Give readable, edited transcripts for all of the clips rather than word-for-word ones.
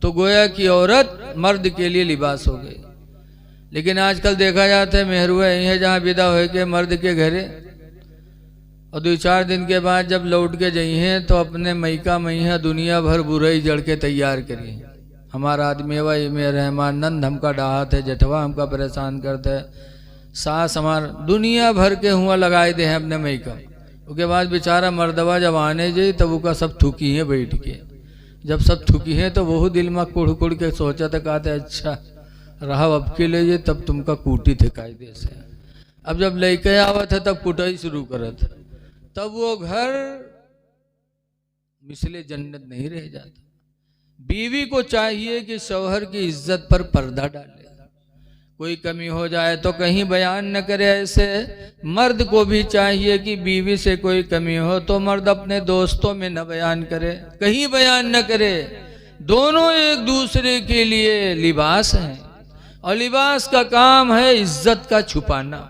तो गोया कि औरत मर्द के लिए लिबास हो गई। लेकिन आजकल देखा जाता है मेहरुआ यही है जहाँ विदा हो के मर्द के घरे, और 2-4 दिन के बाद जब लौट के जाई हैं तो अपने मैका मैया दुनिया भर बुराई जड़ के तैयार करी। हमारा आदमी वही में रहमान नंद हमका डाहत है, जेठवा हमका परेशान करता है, सास हमार दुनिया भर के हुआ लगाए दे हैं अपने मैका। उसके बाद बेचारा मर्दवा जब आने जाए तब उसका सब थूकी है बैठ के। जब सब थूकी है तो वो दिल में कुड़ कुड़ के सोचा था, कहते अच्छा रहा अब के लिए तब तुमका कूटी थे कायदे से। अब जब लेके आवत है तब कुटाई शुरू करत है, तब वो घर मिसले जन्नत नहीं रह जाता। बीवी को चाहिए कि शौहर की इज्जत पर पर्दा डाले, कोई कमी हो जाए तो कहीं बयान न करे। ऐसे मर्द को भी चाहिए कि बीवी से कोई कमी हो तो मर्द अपने दोस्तों में न बयान करे, कहीं बयान न करे। दोनों एक दूसरे के लिए लिबास हैं, और लिबास का काम है इज्जत का छुपाना।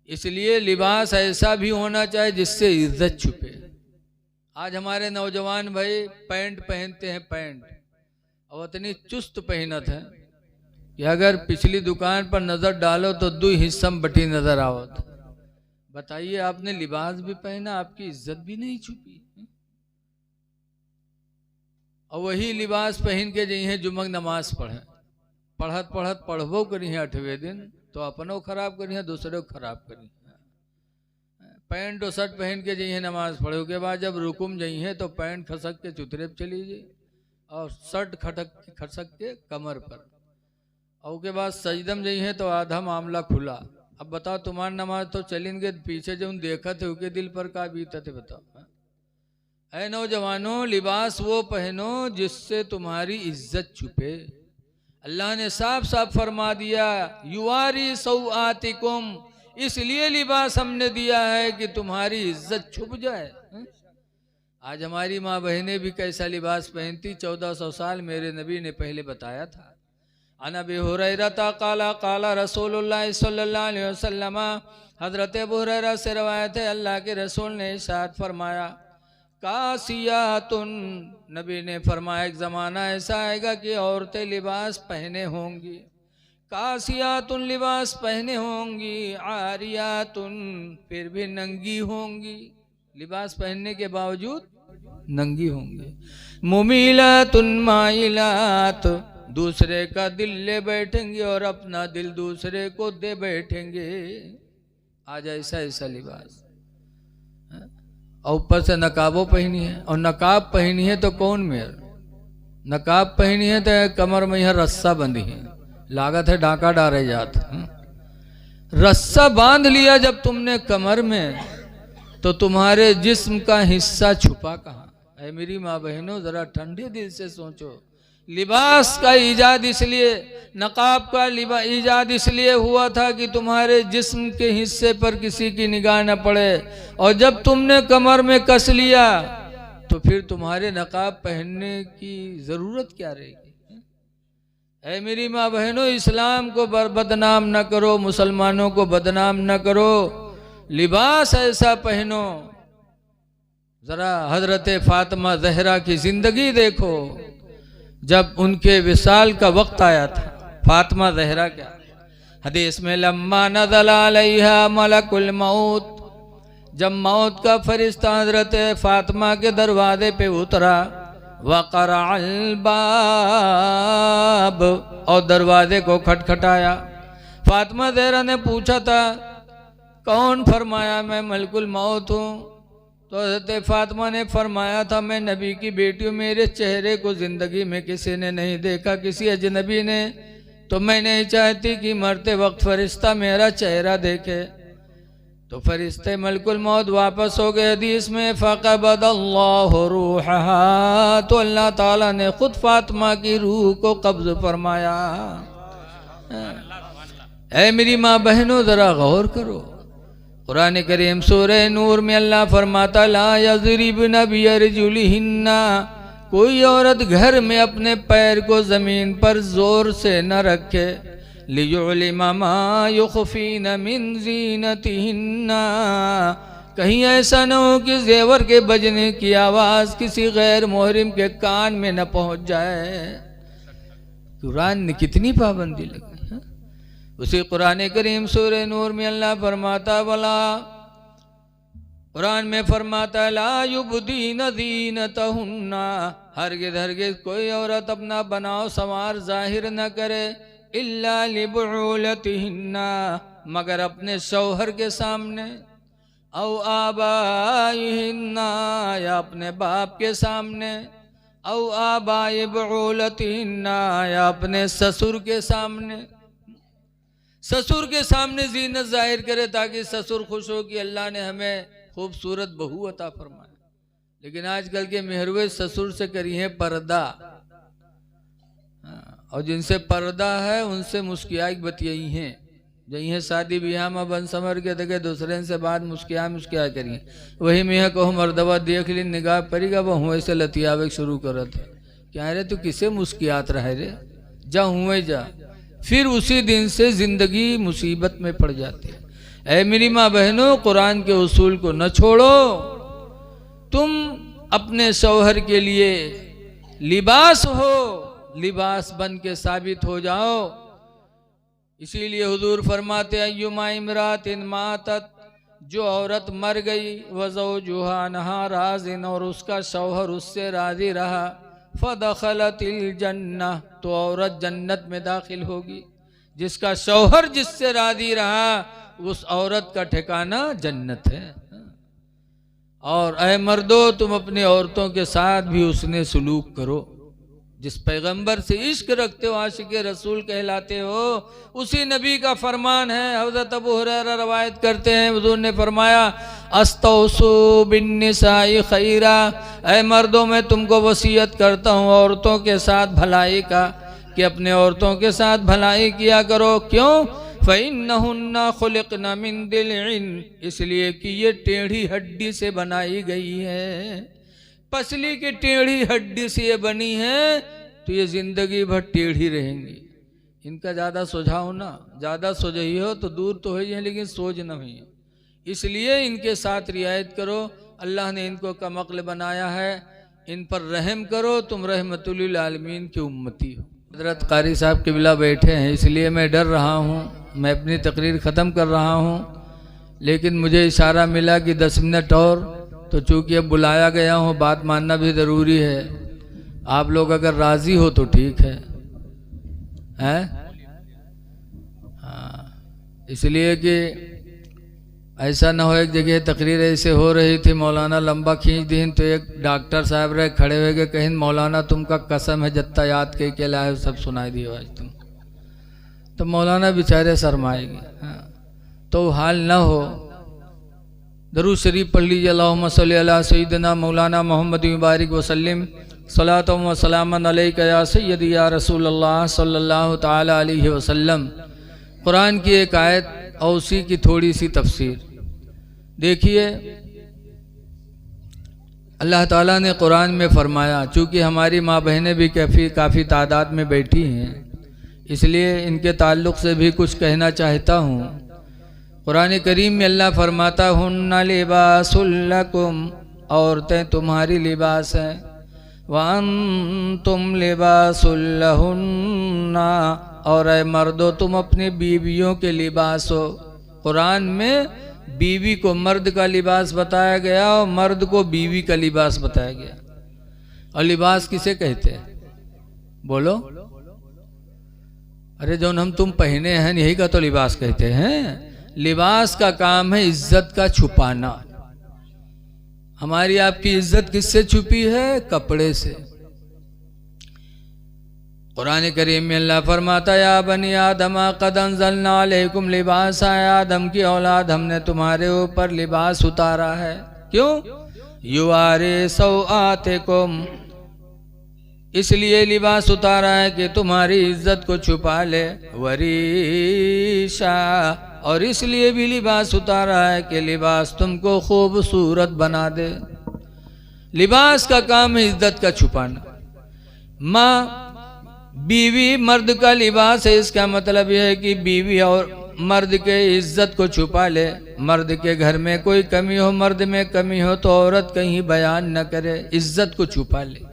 इसलिए लिबास ऐसा भी होना चाहिए जिससे इज्जत छुपे। आज हमारे नौजवान भाई पैंट पहनते हैं, पैंट और इतनी चुस्त पहनत है कि अगर पिछली दुकान पर नजर डालो तो 2 हिस्सा में बटी नजर आवत। बताइए, आपने लिबास भी पहना, आपकी इज्जत भी नहीं छुपी। और वही लिबास पहन के जी है जुमक नमाज पढ़े, पढ़त पढ़त पढ़बो करी है 8वें दिन तो अपनों खराब करी है, दूसरे को खराब करी है। पैंट और शर्ट पहन के जी है नमाज पढ़े, उसके बाद जब रुकुम जाई है तो पैंट खसक के चुतरे पे चली जाए और शर्ट खसक के कमर पर, और उसके बाद सजदम जाई है तो आधा मामला खुला। अब बताओ, तुम्हारी नमाज तो चलेंगे, पीछे जो देखा थे उसके दिल पर का बीता थे बताओ। ऐ नौजवानों, लिबास वो पहनो जिससे तुम्हारी इज्जत छुपे। अल्लाह ने साफ साफ फरमा दिया, युवारी सौआतिकुम, इसलिए लिबास हमने दिया है कि तुम्हारी इज्जत छुप जाए। आज हमारी माँ बहनें भी कैसा लिबास पहनती, 1400 साल मेरे नबी ने पहले बताया था। अन अबी हुरैरा काला काला रसूलुल्लाह सल्लल्लाहु अलैहि वसल्लम, हजरत अबू हुरैरा से रवायत है, अल्लाह के रसूल ने इरशाद फरमाया, कासियातुन, नबी ने फरमाया एक ज़माना ऐसा आएगा कि औरतें लिबास पहने होंगी, कासियातुन लिबास पहने होंगी, आरियातुन फिर भी नंगी होंगी, लिबास पहनने के बावजूद नंगी होंगी, मुमीलातुन माइलात, दूसरे का दिल ले बैठेंगे और अपना दिल दूसरे को दे बैठेंगे। आज ऐसा ऐसा लिबास, और ऊपर से नकाबो पहनी है, और नकाब पहनी है तो कौन मेर, नकाब पहनी है तो कमर में यह रस्सा बंधी है, लागत है डाका डारे जात। रस्सा बांध लिया जब तुमने कमर में तो तुम्हारे जिस्म का हिस्सा छुपा कहाँ। ऐ मेरी माँ बहनों, जरा ठंडे दिल से सोचो। लिबास का ईजाद इसलिए, नकाब का ईजाद इसलिए हुआ था कि तुम्हारे जिस्म के हिस्से पर किसी की निगाह न पड़े, और जब तुमने कमर में कस लिया तो फिर तुम्हारे नकाब पहनने की जरूरत क्या रहेगी। ऐ मेरी माँ बहनों, इस्लाम को बदनाम न करो, मुसलमानों को बदनाम न करो, लिबास ऐसा पहनो। जरा हजरत फातिमा ज़हरा की जिंदगी देखो, जब उनके विसाल का वक्त आया था, फातिमा ज़हरा क्या हदीस में, लम्मा नज़ल अलैहा मलकुल मौत, जब मौत का फरिश्ता हजरत फातिमा के दरवाजे पे उतरा, वक़रअल बाब, और दरवाजे को खटखटाया। फातिमा ज़हरा ने पूछा था, कौन? फरमाया, मैं मलकुल मौत हूँ। तो हज़रत फातिमा ने फरमाया था, मैं नबी की बेटी हूँ, मेरे चेहरे को ज़िंदगी में किसी ने नहीं देखा, किसी अजनबी ने, तो मैं नहीं चाहती कि मरते वक्त फरिश्ता मेरा चेहरा देखे। तो फरिश्ते मलकुल मौत वापस हो गए। हदीस में फ़क़बदल्लाहु रूहहा, तो अल्लाह ताला ने खुद फातिमा की रूह को कब्ज़ फरमाया। ऐ मेरी माँ बहनों, ज़रा गौर करो, कुरान करीम सूरह नूर में अल्लाह फरमाता, ला यज़रिबन बिअरजुलिहिन्ना, कोई औरत घर में अपने पैर को ज़मीन पर ज़ोर से न रखे, लियुलिमा मा युख़फ़ीन मिन ज़ीनतिहिन्ना, कहीं ऐसा न हो कि जेवर के बजने की आवाज किसी गैर मोहरिम के कान में न पहुंच जाए। कुरान ने कितनी पाबंदी लगी है? उसी कुरान करीम सूरह नूर में अल्लाह फरमाता वाला, कुरान में फरमाता ला युबदीन दीनतहुन्ना, हरगिज़ हरगिज़ कोई औरत अपना बनाव संवार जाहिर न करे, इल्ला लिबुलतिहिन्ना, मगर अपने शौहर के सामने, औ आबाइहिन्ना, या अपने बाप के सामने, औ आबाइ बुलतिहिन्ना, या अपने ससुर के सामने। ससुर के सामने जीनत जाहिर करे ताकि ससुर खुश हो कि अल्लाह ने हमें खूबसूरत बहू अता फरमाया। लेकिन आजकल के मेहरवे ससुर से करी है पर्दा, और जिनसे पर्दा है उनसे मुस्किया बतियाई हैं। जही शादी ब्याह में बन समर के देखे दूसरे से बाद मुस्किया करिए, वही मियाँ कहो मर्दबा देख ली निगाह पड़ेगा वह हुए से लतियावे शुरू करत है। क्या रे तू किसे मुस्कियात रहे रे, जा हुए जा। फिर उसी दिन से जिंदगी मुसीबत में पड़ जाती है। ऐ मेरी माँ बहनों, कुरान के उसूल को न छोड़ो। तुम अपने शौहर के लिए लिबास हो, लिबास बन के साबित हो जाओ। इसीलिए हुजूर फरमाते अय्युमा इमरातिन मातत, जो औरत मर गई, वज़ौजुहा नहा राज़िन, और उसका शौहर उससे राजी रहा, फदखलतिल जन्नह, तो औरत जन्नत में दाखिल होगी। जिसका शौहर जिससे राजी रहा उस औरत का ठिकाना जन्नत है। और ऐ मर्दो, तुम अपनी औरतों के साथ भी उसने सलूक करो। जिस पैगंबर से इश्क रखते हो, आशिक रसूल कहलाते हो, उसी नबी का फरमान है। हज़रत अबू हुरैरा रवायत करते हैं, हुज़ूर ने फरमाया अस्तौसु बिन्निसाई खैरा, ऐ मर्दों मैं तुमको वसीयत करता हूँ औरतों के साथ भलाई का, कि अपने औरतों के साथ भलाई किया करो। क्यों? फ़इन्नहुन्ना खुलिक़ना मिन दिलइन, इसलिए कि ये टेढ़ी हड्डी से बनाई गई है। पसली की टेढ़ी हड्डी से ये बनी है, तो ये जिंदगी भर टेढ़ी रहेंगी। इनका ज़्यादा सुझाव ना, ज़्यादा सोझी हो तो दूर तो है, लेकिन सोच न हुई। इसलिए इनके साथ रियायत करो। अल्लाह ने इनको कमअक्ल बनाया है, इन पर रहम करो। तुम रहमतुल लिल आलमीन की उम्मती हो। हज़रत कारी साहब क़िबला बैठे हैं, इसलिए मैं डर रहा हूँ। मैं अपनी तकरीर ख़त्म कर रहा हूँ, लेकिन मुझे इशारा मिला कि 10 मिनट और, तो चूँकि अब बुलाया गया हूँ, बात मानना भी ज़रूरी है। आप लोग अगर राज़ी हो तो ठीक है, हैं? हाँ, इसलिए कि ऐसा ना हो एक जगह तकरीर ऐसे हो रही थी, मौलाना लंबा खींच दी, तो एक डॉक्टर साहब रहे खड़े हुए के कहीं मौलाना तुमका कसम है जत्ता याद के लाए सब सुनाई दी आज तुम, तो मौलाना बेचारे शर्माएंगे। हाँ, तो हाल ना हो। दरूद शरीफ पढ़ लीजिए, अल्लाहुम्मा सल्ली अला सय्यिदना मौलाना मोहम्मद मुबारक वसल्लम सलातु व सलामन अलैका या सय्यदी या रसूलल्लाह सल्लल्लाहु ताला अलैहि वसल्लम। कुरान की एक आयत और उसी की थोड़ी सी तफसीर देखिए। अल्लाह ताला ने कुरान में फरमाया, चूँकि हमारी माँ बहनें भी काफ़ी तादाद में बैठी हैं, इसलिए इनके ताल्लुक़ से भी कुछ कहना चाहता हूँ। कुरान करीम में अल्लाह फरमाता हुन्ना लिबासुल लकुम, औरतें तुम्हारी लिबास हैं, व अंतुम लिबासुल लहुन्ना, और ऐ मर्दो तुम अपनी बीवियों के लिबास हो। कुरान में बीवी को मर्द का लिबास बताया गया और मर्द को बीवी का लिबास बताया गया। और लिबास किसे कहते हैं बोलो? अरे जो हम तुम पहने हैं यही का तो लिबास कहते हैं। लिबास का काम है इज्जत का छुपाना। हमारी आपकी इज्जत किससे छुपी है? कपड़े से। कुरान करीम में अल्लाह फरमाता या बनी आदम कद अंज़लना अलैकुम लिबासा, आदम की औलाद हमने तुम्हारे ऊपर लिबास उतारा है। क्यों? युवारे सौआतिकुम, इसलिए लिबास उतारा है कि तुम्हारी इज्जत को छुपा ले। वरीशा, और इसलिए भी लिबास उतारा है कि लिबास तुमको खूबसूरत बना दे। लिबास का काम है इज्जत का छुपाना। माँ बीवी मर्द का लिबास है, इसका मतलब यह है कि बीवी और मर्द के इज्जत को छुपा ले। मर्द के घर में कोई कमी हो, मर्द में कमी हो तो औरत कहीं बयान न करे, इज्जत को छुपा ले।